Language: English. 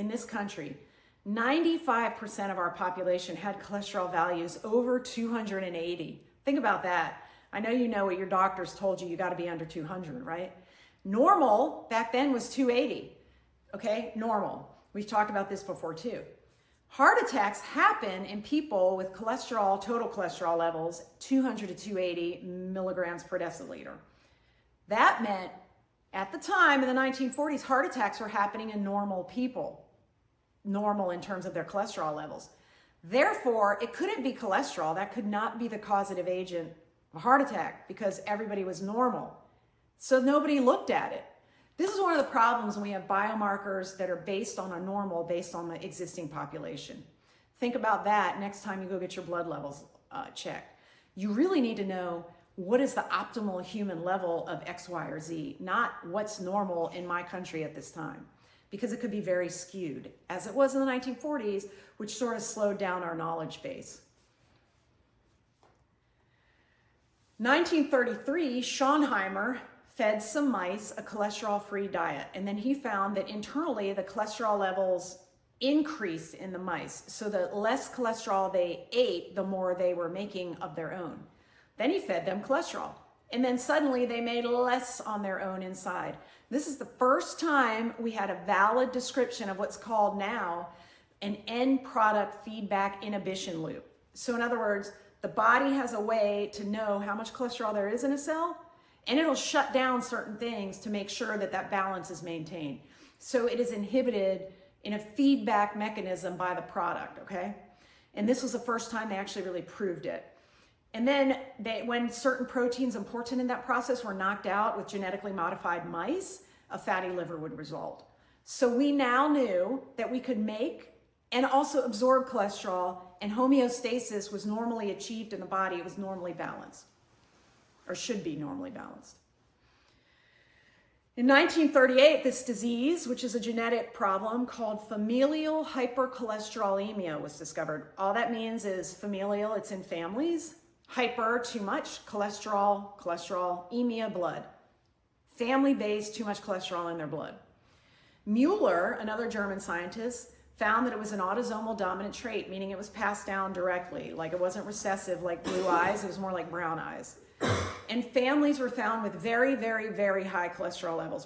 this country, 95% of our population had cholesterol values over 280. Think about that. I know you know what your doctors told you got to be under 200, right? Normal back then was 280, okay? Normal. We've talked about this before too. Heart attacks happen in people with cholesterol, total cholesterol levels, 200 to 280 milligrams per deciliter. That meant at the time in the 1940s, heart attacks were happening in normal people, normal in terms of their cholesterol levels. Therefore, it couldn't be cholesterol. That could not be the causative agent of a heart attack because everybody was normal. So nobody looked at it. This is one of the problems when we have biomarkers that are based on a normal, based on the existing population. Think about that next time you go get your blood levels checked. You really need to know what is the optimal human level of X, Y, or Z, not what's normal in my country at this time, because it could be very skewed, as it was in the 1940s, which sort of slowed down our knowledge base. 1933, Schonheimer fed some mice a cholesterol-free diet, and then he found that internally the cholesterol levels increased in the mice, so the less cholesterol they ate, the more they were making of their own. Then he fed them cholesterol, and then suddenly they made less on their own inside. This is the first time we had a valid description of what's called now an end product feedback inhibition loop. So in other words, the body has a way to know how much cholesterol there is in a cell, and it'll shut down certain things to make sure that that balance is maintained. So it is inhibited in a feedback mechanism by the product, okay? And this was the first time they actually really proved it. And then when certain proteins important in that process were knocked out with genetically modified mice, a fatty liver would result. So we now knew that we could make and also absorb cholesterol, and homeostasis was normally achieved in the body. It was normally balanced, or should be normally balanced. In 1938, this disease, which is a genetic problem called familial hypercholesterolemia, was discovered. All that means is familial, it's in families. Hyper, too much, cholesterol, emia, blood. Family-based, too much cholesterol in their blood. Mueller, another German scientist, found that it was an autosomal dominant trait, meaning it was passed down directly. Like it wasn't recessive like blue eyes, it was more like brown eyes. And families were found with very, very, very high cholesterol levels,